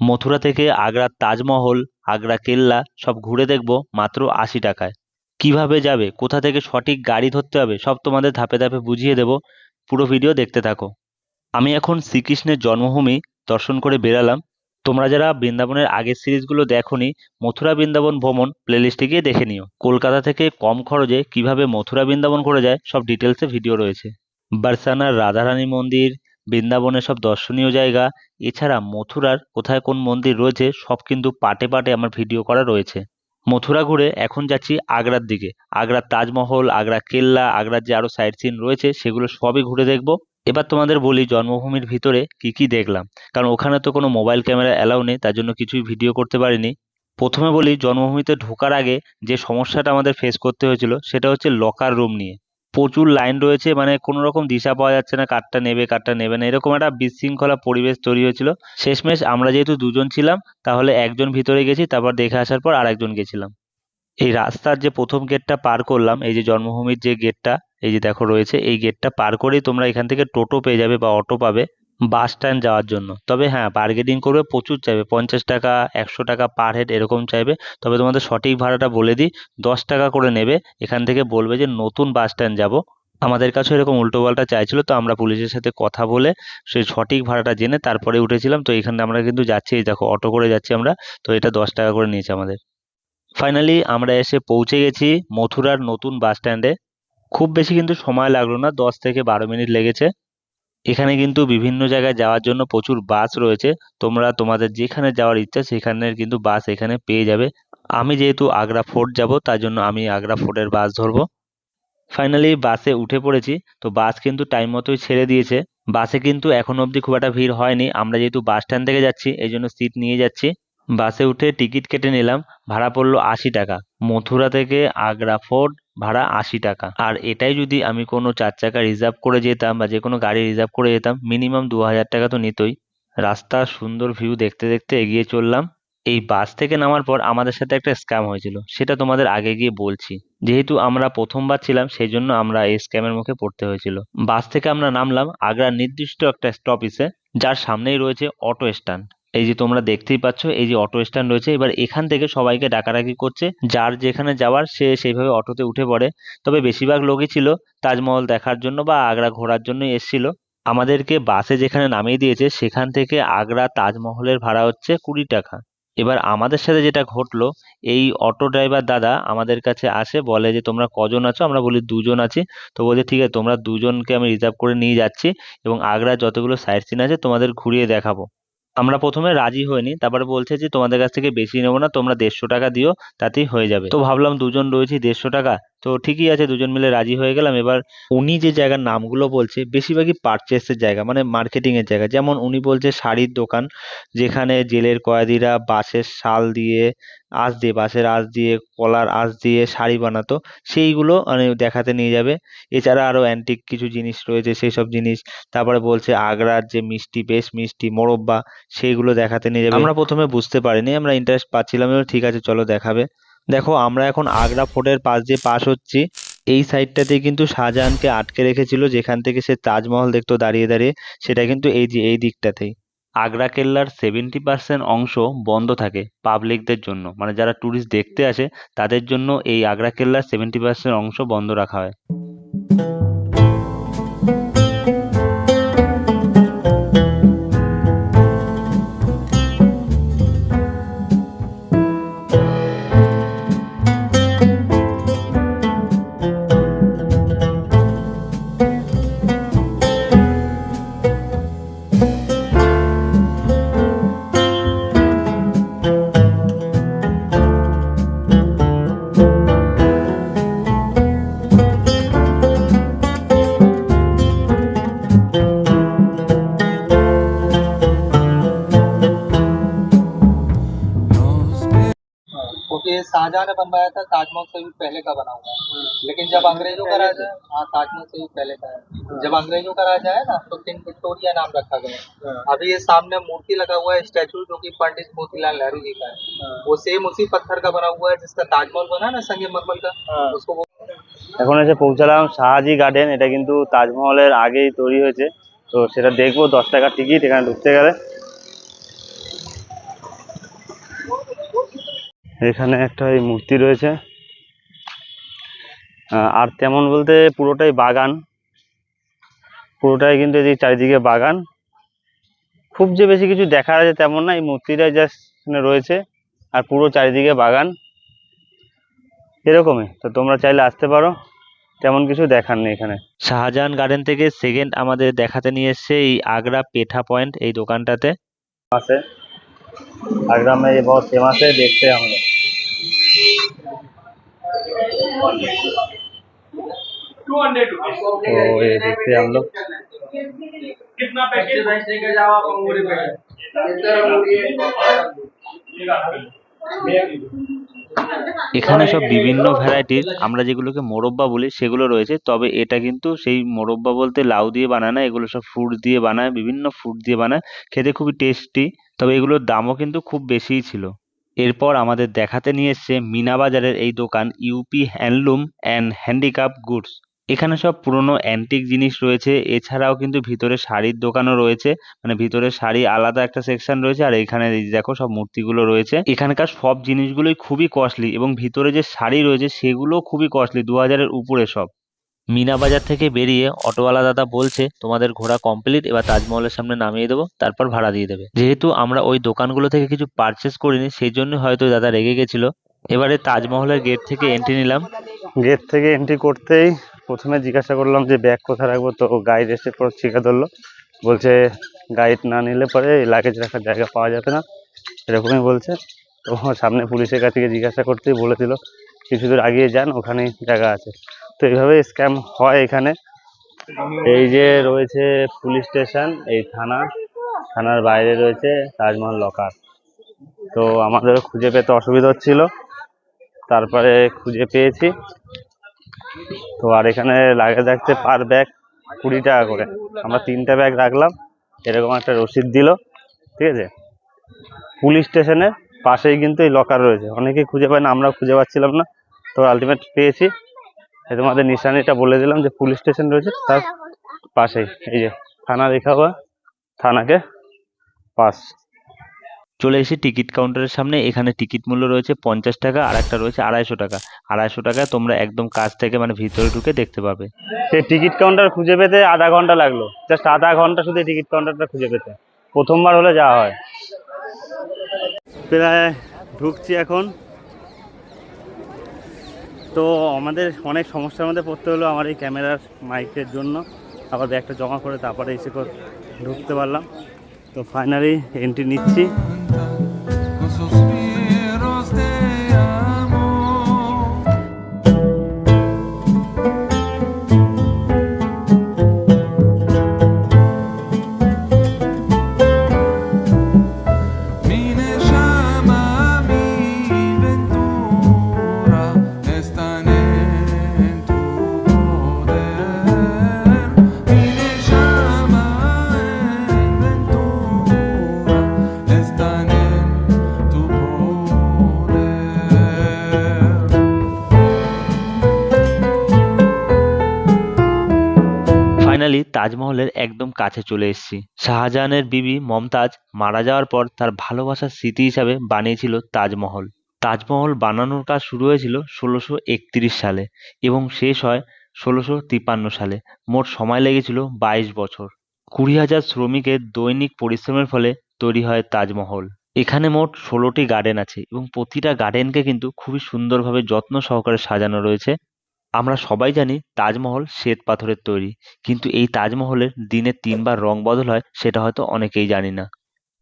মথুরা থেকে আগ্রার তাজমহল, আগ্রা কেল্লা সব ঘুরে দেখবো মাত্র 80 টাকায়। কিভাবে যাবে, কোথা থেকে সঠিক গাড়ি ধরতে হবে, সব তোমাদের ধাপে ধাপে বুঝিয়ে দেবো। পুরো ভিডিও দেখতে থাকো। আমি এখন শ্রীকৃষ্ণের জন্মভূমি দর্শন করে বেরালাম। তোমরা যারা বৃন্দাবনের আগের সিরিজগুলো দেখোনি, মথুরা বৃন্দাবন ভ্রমণ প্লেলিস্টে গিয়ে দেখে নিও। কলকাতা থেকে কম খরচে কিভাবে মথুরা বৃন্দাবন করে যায় সব ডিটেলসে ভিডিও রয়েছে। বারসানার রাধারানী মন্দির, বৃন্দাবনের সব দর্শনীয় জায়গা, এছাড়া মথুরার কোথায় কোন মন্দির রয়েছে সব কিন্তু পাটে পাটে আমার ভিডিও করা রয়েছে। মথুরা ঘুরে এখন যাচ্ছি আগ্রার দিকে। আগ্রার তাজমহল, আগ্রা কেল্লা, আগ্রার যে আরো সাইট সিন রয়েছে সেগুলো সবই ঘুরে দেখবো। এবার তোমাদের বলি জন্মভূমির ভিতরে কি কি দেখলাম, কারণ ওখানে তো কোনো মোবাইল ক্যামেরা অ্যালাউ নেই, তার জন্য কিছুই ভিডিও করতে পারিনি। প্রথমে বলি জন্মভূমিতে ঢোকার আগে যে সমস্যাটা আমাদের ফেস করতে হয়েছিল সেটা হচ্ছে লকার রুম নিয়ে। প্রচুর লাইন রয়েছে, মানে কোনো রকম দিশা পাওয়া যাচ্ছে না, কারটা নেবে কারটা নেবে না, এরকম একটা বিশৃঙ্খলা পরিবেশ তৈরি হয়েছিল। শেষমেশ আমরা যেহেতু দুজন ছিলাম, তাহলে একজন ভিতরে গেছি, তারপর দেখে আসার পর আরেকজন গেছিলাম। এই রাস্তার যে প্রথম গেটটা পার করলাম, এই যে জন্মভূমির যে গেটটা, এই যে দেখো রয়েছে, এই গেটটা পার করেই তোমরা এখান থেকে টোটো পেয়ে যাবে বা অটো পাবে বাস স্ট্যান্ড যাওয়ার জন্য। তবে হ্যাঁ, বার্গেনিং করবে, প্রচুর চাইবে, 50 টাকা 100 টাকা পার হেড এরকম চাইবে। তবে তোমাদের সঠিক ভাড়াটা বলে দিই, 10 টাকা করে নেবে। এখান থেকে বলবে যে নতুন বাস স্ট্যান্ড যাবো। আমাদের কাছে এরকম উল্টোপাল্টা চাইছিল, তো আমরা পুলিশের সাথে কথা বলে সেই সঠিক ভাড়াটা জেনে তারপরে উঠেছিলাম। তো এখানে আমরা কিন্তু যাচ্ছি, এই দেখো অটো করে যাচ্ছি আমরা। তো এটা 10 টাকা করে নিয়েছে আমাদের। ফাইনালি আমরা এসে পৌঁছে গেছি মথুরার নতুন বাস স্ট্যান্ডে। খুব বেশি কিন্তু সময় লাগলো না, 10 থেকে 12 মিনিট লেগেছে। এখানে কিন্তু বিভিন্ন জায়গায় যাওয়ার জন্য প্রচুর বাস রয়েছে। তোমরা তোমাদের যেখানে যাওয়ার ইচ্ছা সেখানের কিন্তু বাস এখানে পেয়ে যাবে। আমি যেহেতু আগ্রা ফোর্ট যাব, তার জন্য আমি আগ্রা ফোর্টের বাস ধরবো। ফাইনালি বাসে উঠে পড়েছি। তো বাস কিন্তু টাইম মতোই ছেড়ে দিয়েছে। বাসে কিন্তু এখন অবধি খুব একটা ভিড় হয়নি, আমরা যেহেতু বাস স্ট্যান্ড থেকে যাচ্ছি এই জন্য সিট নিয়ে যাচ্ছি। বাসে উঠে টিকিট কেটে নিলাম, ভাড়া পড়লো 80 টাকা। মথুরা থেকে আগ্রা ফোর্ট ভাড়া 80 টাকা। আর এটাই যদি আমি কোনো 4 চাকা রিজার্ভ করে যেতাম বা যে কোনো গাড়ি রিজার্ভ করে যেতাম, মিনিমাম 2000 টাকা তো নিতই। রাস্তার সুন্দর ভিউ দেখতে দেখতে এগিয়ে চললাম। এই বাস থেকে নামার পর আমাদের সাথে একটা স্ক্যাম হয়েছিল, সেটা তোমাদের আগে গিয়ে বলছি। যেহেতু আমরা প্রথমবার ছিলাম সেই জন্য আমরা এই স্ক্যামের মুখে পড়তে হয়েছিল। বাস থেকে আমরা নামলাম আগ্রার নির্দিষ্ট একটা স্টপেজে, যার সামনেই রয়েছে অটো স্ট্যান্ড। এই যে তোমরা দেখতেই পাচ্ছ, এই যে অটো স্ট্যান্ড রয়েছে, এবার এখান থেকে সবাইকে ডাকাডাকি করছে, যার যেখানে যাওয়ার সে সেইভাবে অটোতে উঠে পড়ে। তবে বেশিরভাগ লোকই ছিল তাজমহল দেখার জন্য বা আগ্রা ঘোরার জন্যই এসেছিল। আমাদেরকে বাসে যেখানে নামিয়ে দিয়েছে সেখান থেকে আগ্রা তাজমহলের ভাড়া হচ্ছে 20 টাকা। এবার আমাদের সাথে যেটা ঘটলো, এই অটো ড্রাইভার দাদা আমাদের কাছে আসে, বলে যে তোমরা কজন আছো, আমরা বলি দুজন আছি। তো বলছে ঠিক আছে, তোমরা দুজনকে আমি রিজার্ভ করে নিয়ে যাচ্ছি এবং আগ্রার যতগুলো সাইট সিন আছে তোমাদের ঘুরিয়ে দেখাবো। আমরা প্রথমে রাজি হইনি, তারপরে বলছে যে তোমাদের কাছ থেকে বেশি নেবো না, তোমরা 150 টাকা দিও, তাতেই হয়ে যাবে। তো ভাবলাম দুজন রয়েছি, 150 টাকা তো ঠিকই আছে, দুজন মিলে রাজি হয়ে গেলাম। এবার উনি যে জায়গার নামগুলো বলছে বেশিরভাগই পারচেসের জায়গা, মানে মার্কেটিং এর জায়গা। যেমন উনি বলছে শাড়ির দোকান, যেখানে জেলের কয়েদিরা বাঁশের শাল দিয়ে, বাঁশের আঁশ দিয়ে, কলার আঁশ দিয়ে শাড়ি বানাতো, সেইগুলো মানে দেখাতে নিয়ে যাবে। এছাড়া আরো অ্যান্টিক কিছু জিনিস রয়েছে, সেই সব জিনিস। তারপরে বলছে আগ্রার যে মিষ্টি, বেশ মিষ্টি মোরব্বা, সেইগুলো দেখাতে নিয়ে যাবে। আমরা প্রথমে বুঝতে পারিনি, আমরা ইন্টারেস্ট পাচ্ছিলাম, এবার ঠিক আছে চলো দেখাবে। দেখো আমরা এখন আগ্রা ফোর্টের পাশ দিয়ে পাস হচ্ছি। এই সাইডটাতে কিন্তু শাহজাহানকে আটকে রেখেছিল, যেখান থেকে সে তাজমহল দেখতো দাঁড়িয়ে দাঁড়িয়ে, সেটা কিন্তু এই যে এই দিকটাতেই। আগ্রা কেল্লার 70% অংশ বন্ধ থাকে পাবলিকদের জন্য, মানে যারা ট্যুরিস্ট দেখতে আসে তাদের জন্য এই আগ্রা কেল্লার 70% অংশ বন্ধ রাখা হয়। क्योंकि शाहजहां ने बनवाया था, ताजमहल से भी पहले का बना हुआ है। लेकिन जब अंग्रेजों का राज, हाँ ताजमहल से भी पहले का है। जब अंग्रेजों का राज आया ना तो किंग विक्टोरिया नाम रखा गया। अभी ये सामने मूर्ति लगा हुआ है स्टैचू, जो कि पंडित मोतीलाल नेहरू जी का है। वो सेम उसी पत्थर का बना हुआ है जिसका ताजमहल बना ना संगमरमर का, उसको এখন এসে পৌঁছালাম শাহাজি গার্ডেন। এটা কিন্তু তাজমহলের আগেই তৈরি হয়েছে, তো সেটা দেখবো। 10 টাকা টিকিট এখানে ঢুকতে গেলে। এখানে একটা এই মূর্তি রয়েছে। আর তেমন বলতে পুরোটাই বাগান, পুরোটাই কিন্তু এই চারিদিকে বাগান। খুব যে বেশি কিছু দেখা যাচ্ছে তেমন না, এই মূর্তিটাই জাস্ট রয়েছে আর পুরো চারিদিকে বাগান এরকমই। তো তোমরা চাইলে আসতে পারো, তেমন কিছু দেখার নেই এখানে। শাহজাহান গার্ডেন থেকে সেকেন্ড আমাদের দেখাতে নিয়ে এসছে এই আগ্রা পেঠা পয়েন্ট, এই দোকানটাতে। আছে आगरा में ये बहुत फेमस है, देखते हैं हम लोग। तो ये देखते हैं हम लोग। कितना पैकेज लेके जाओ आप अंगूरी पे এখানে সব বিভিন্ন ভ্যারাইটির আমরা যেগুলোকে মোরব্বা বলি সেগুলো রয়েছে, তবে এটা কিন্তু সেই মোরব্বা বলতে লাউ দিয়ে বানায় না, এগুলো সব ফ্রুট দিয়ে বানায়, বিভিন্ন ফ্রুট দিয়ে বানায়, খেতে খুবই টেস্টি। তবে এগুলোর দামও কিন্তু খুব বেশিই ছিল। এরপর আমাদের দেখাতে নিয়ে এসছে মিনা বাজারের এই দোকান UP handloom and handicraft goods. এখানে সব পুরনো অ্যান্টিক জিনিস রয়েছে, এছাড়াও কিন্তু ভিতরে শাড়ির দোকানও রয়েছে, মানে ভিতরে শাড়ি আলাদা একটা সেকশন রয়েছে, আর এখানে এই যে দেখো সব মূর্তিগুলো রয়েছে। এখানকার সব জিনিসগুলোই খুবই কস্টলি এবং ভিতরে যে শাড়ি রয়েছে সেগুলোও খুবই কস্টলি, 2000-এর উপরে সব। মিনা বাজার থেকে বেরিয়ে অটোওয়ালা দাদা বলছে তোমাদের ঘোরা কমপ্লিট, এবার তাজমহলের সামনে নামিয়ে দেবো, তারপর ভাড়া দিয়ে দেবে। যেহেতু আমরা ওই দোকানগুলো থেকে কিছু পারচেস করিনি সেই জন্য হয়তো দাদা রেগে গেছিল। এবারে তাজমহলের গেট থেকে এন্ট্রি নিলাম। গেট থেকে এন্ট্রি করতেই প্রথমে জিজ্ঞাসা করলাম যে ব্যাগ কোথায় রাখবো, তো গাইড এসে পর শিখা ধরলো, বলছে গাইড না নিলে পরে লাগেজ রাখার জায়গা পাওয়া যাবে না, এরকমই বলছে। তো সামনে পুলিশের কাছে গিয়ে জিজ্ঞাসা করতেই বলেছিল কিছু দূর আগিয়ে যান, ওখানেই জায়গা আছে। তো এইভাবে স্ক্যাম হয় এখানে। এই যে রয়েছে পুলিশ স্টেশন, এই থানার বাইরে রয়েছে তাজমহল লকার। তো আমাদের খুঁজে পেতে অসুবিধা হচ্ছিল, তারপরে খুঁজে পেয়েছি। তো আর এখানে লাগেজ রাখতে পার ব্যাগ 20 টাকা করে, আমরা 3টা ব্যাগ রাখলাম, এরকম একটা রসিদ দিল, ঠিক আছে। পুলিশ স্টেশনের পাশেই কিন্তু এই লকার রয়েছে, অনেকেই খুঁজে পায় না, আমরাও খুঁজে পাচ্ছিলাম না, তো আলটিমেট পেয়েছি। এই তোমাদের নিশানিটা বলে দিলাম যে পুলিশ স্টেশন রয়েছে তার পাশেই, এই যে থানা লেখা हुआ, থানাকে পাস। চলে এসে টিকিট কাউন্টারের সামনে, এখানে টিকিট মূল্য রয়েছে 50 টাকা, আর একটা রয়েছে 250 টাকা। 250 টাকায় তোমরা একদম কাছ থেকে মানে ভিতরে ঢুকে দেখতে পাবে। সেই টিকিট কাউন্টার খুঁজে পেতে আধা ঘন্টা লাগলো, জাস্ট আধা ঘন্টা শুধু টিকিট কাউন্টারটা খুঁজে পেতে, প্রথমবার হলে যাওয়া হয়। প্রায় ঢুকছি এখন। তো আমাদের অনেক সমস্যার মধ্যে পড়তে হলো আমার এই ক্যামেরার মাইকের জন্য, আবার ব্যাগটা জমা করে তারপরে এসে ঢুকতে পারলাম। তো ফাইনালি এন্ট্রি নিচ্ছি। con suspiros de amor. Mine llama mi ventura, están en tu poder. Mine llama en ventura, están en tu poder. Finally তাজমহলের একদম কাছে চলে এসেছি। শাহজাহানের বিবি মমতাজ মারা যাওয়ার পর তার ভালোবাসার স্মৃতি হিসাবে বানিয়েছিল তাজমহল। তাজমহল বানানোর কাজ শুরু হয়েছিল 1631 সালে এবং শেষ হয় 1653 সালে। মোট সময় লেগেছিল 22 বছর। 20,000 শ্রমিকের দৈনিক পরিশ্রমের ফলে তৈরি হয় তাজমহল। এখানে মোট 16টি গার্ডেন আছে এবং প্রতিটা গার্ডেনকে কিন্তু খুবই সুন্দরভাবে যত্ন সহকারে সাজানো রয়েছে। আমরা সবাই জানি তাজমহল শ্বেত পাথরের তৈরি, কিন্তু এই তাজমহলের দিনে 3বার রং বদল হয় সেটা হয়তো অনেকেই জানি না।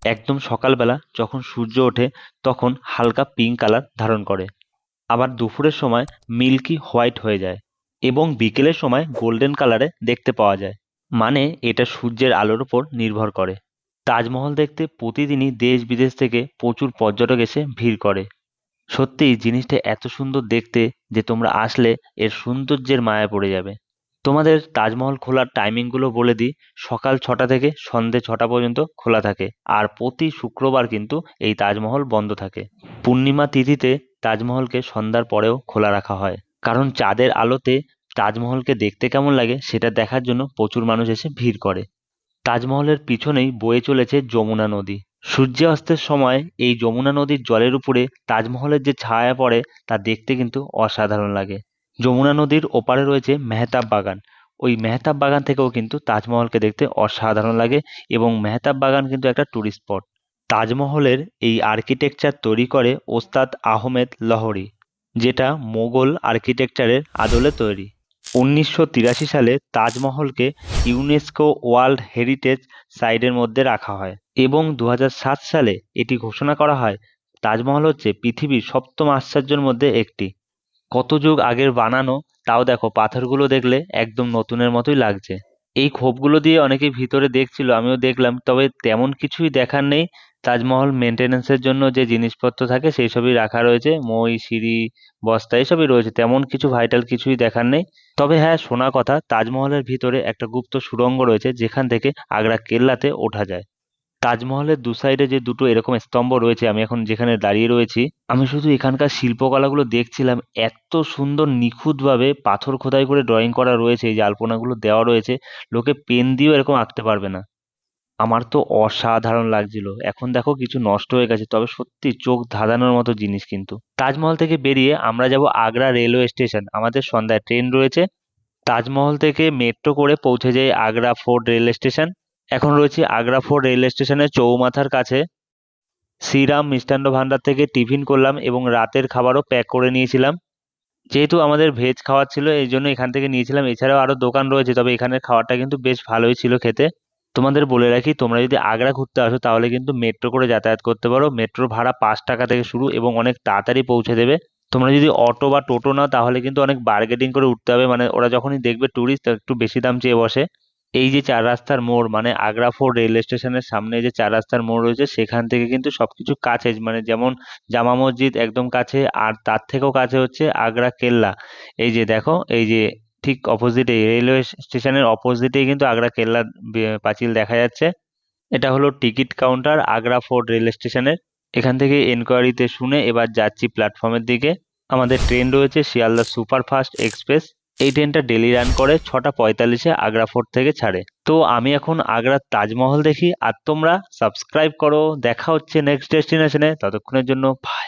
একদম সকালবেলা যখন সূর্য ওঠে তখন হালকা পিঙ্ক কালার ধারণ করে, আবার দুপুরের সময় মিল্কি হোয়াইট হয়ে যায় এবং বিকেলের সময় গোল্ডেন কালারে দেখতে পাওয়া যায়। মানে এটা সূর্যের আলোর উপর নির্ভর করে। তাজমহল দেখতে প্রতিদিনই দেশ বিদেশ থেকে প্রচুর পর্যটক এসে ভিড় করে। সত্যিই জিনিসটা এত সুন্দর দেখতে যে তোমরা আসলে এর সৌন্দর্যের মায়ায় পড়ে যাবে। তোমাদের তাজমহল খোলার টাইমিংগুলো বলে দিই। সকাল 6টা থেকে সন্ধে 6টা পর্যন্ত খোলা থাকে, আর প্রতি শুক্রবার কিন্তু এই তাজমহল বন্ধ থাকে। পূর্ণিমা তিথিতে তাজমহলকে সন্ধ্যার পরেও খোলা রাখা হয়, কারণ চাঁদের আলোতে তাজমহলকে দেখতে কেমন লাগে সেটা দেখার জন্য প্রচুর মানুষ এসে ভিড় করে। তাজমহলের পিছনেই বয়ে চলেছে যমুনা নদী। সূর্যাস্তের সময় এই যমুনা নদীর জলের উপরে তাজমহলের যে ছায়া পড়ে তা দেখতে কিন্তু অসাধারণ লাগে। যমুনা নদীর ওপারে রয়েছে মেহতাব বাগান। ওই মেহতাব বাগান থেকেও কিন্তু তাজমহলকে দেখতে অসাধারণ লাগে এবং মেহতাব বাগান কিন্তু একটা টুরিস্ট স্পট। তাজমহলের এই আর্কিটেকচার তৈরি করে ওস্তাদ আহমেদ লহরি, যেটা মোগল আর্কিটেকচারের আদলে তৈরি। 1983 সালে তাজমহলকে ইউনেস্কো ওয়ার্ল্ড হেরিটেজ সাইটের মধ্যে রাখা হয় এবং 2007 সালে এটি ঘোষণা করা হয় তাজমহল হচ্ছে পৃথিবীর সপ্তম আশ্চর্যের মধ্যে একটি। কত যুগ আগের বানানো, তাও দেখো পাথরগুলো দেখলে একদম নতুনের মতোই লাগছে। এই খোপগুলো দিয়ে অনেকেই ভিতরে দেখছিল, আমিও দেখলাম, তবে তেমন কিছুই দেখার নেই। তাজমহল মেনটেন্যান্সের জন্য যে জিনিসপত্র থাকে সেই সবই রাখা রয়েছে, মই, সিঁড়ি, বস্তা এসবই রয়েছে, তেমন কিছু ভাইটাল কিছুই দেখার নেই। তবে হ্যাঁ, শোনা কথা তাজমহলের ভিতরে একটা গুপ্ত সুড়ঙ্গ রয়েছে যেখান থেকে আগ্রা কেল্লাতে ওঠা যায়। তাজমহলের দু সাইডে যে দুটো এরকম স্তম্ভ রয়েছে, আমি এখন যেখানে দাঁড়িয়ে রয়েছি, আমি শুধু এখানকার শিল্পকলাগুলো দেখছিলাম। এত সুন্দর নিখুঁতভাবে পাথর খোদাই করে ড্রয়িং করা রয়েছে, এই যে আলপনাগুলো দেওয়া রয়েছে, লোকে পেন দিয়েও এরকম আঁকতে পারবে না। আমার তো অসাধারণ লাগছিল। এখন দেখো কিছু নষ্ট হয়ে গেছে, তবে সত্যি চোখ ধাঁধানোর মতো জিনিস কিন্তু। তাজমহল থেকে বেরিয়ে আমরা যাব আগ্রা রেলওয়ে স্টেশন। আমাদের সন্ধ্যায় ট্রেন রয়েছে। তাজমহল থেকে মেট্রো করে পৌঁছে যাই আগ্রা ফোর্ট রেল স্টেশন। এখন রয়েছে আগ্রা ফোর্ট রেল স্টেশনের চৌমাথার কাছে। শ্রীরাম মিষ্টান্ন ভান্ডার থেকে টিফিন করলাম এবং রাতের খাবারও প্যাক করে নিয়েছিলাম। যেহেতু আমাদের ভেজ খাওয়ার ছিল এই জন্য এখান থেকে নিয়েছিলাম। এছাড়াও আরও দোকান রয়েছে, তবে এখানের খাবারটা কিন্তু বেশ ভালোই ছিল খেতে। তোমাদের বলে রাখি, তোমরা যদি আগ্রা ঘুরতে আসো তাহলে কিন্তু মেট্রো করে যাতায়াত করতে পারো। মেট্রোর ভাড়া 5 টাকা থেকে শুরু এবং অনেক তাড়াতাড়ি পৌঁছে দেবে। তোমরা যদি অটো বা টোটো নাও তাহলে কিন্তু অনেক বার্গেনিং করে উঠতে হবে, মানে ওরা যখনই দেখবে ট্যুরিস্ট একটু বেশি দাম চেয়ে বসে। এই যে চার রাস্তার মোড়, মানে আগ্রা ফোর্ট রেল স্টেশনের সামনে যে চার রাস্তার মোড় রয়েছে, সেখান থেকে কিন্তু সবকিছু কাছে, মানে যেমন জামা মসজিদ একদম কাছে, আর তার থেকেও কাছে হচ্ছে আগ্রা কেল্লা। এই যে দেখো, এই যে ঠিক অপোজিটে রেলওয়ে স্টেশনের অপোজিটেই কিন্তু আগ্রা কেল্লা পাঁচিল দেখা যাচ্ছে। এটা হলো ticket counter Agra fort rail স্টেশনের। এখান থেকে এনকোয়ারিতে শুনে এবার যাচ্ছি প্ল্যাটফর্মের দিকে। আমাদের ট্রেন রয়েছে শিয়ালদা সুপারফাস্ট এক্সপ্রেস। এই ট্রেনটা ডেলি রান করে 6:45-এ আগ্রা ফোর্ট থেকে ছাড়ে। তো আমি এখন আগ্রার তাজমহল দেখি, আর তোমরা সাবস্ক্রাইব করো। দেখা হচ্ছে নেক্সট ডেস্টিনেশনে, ততক্ষণের জন্য বাই।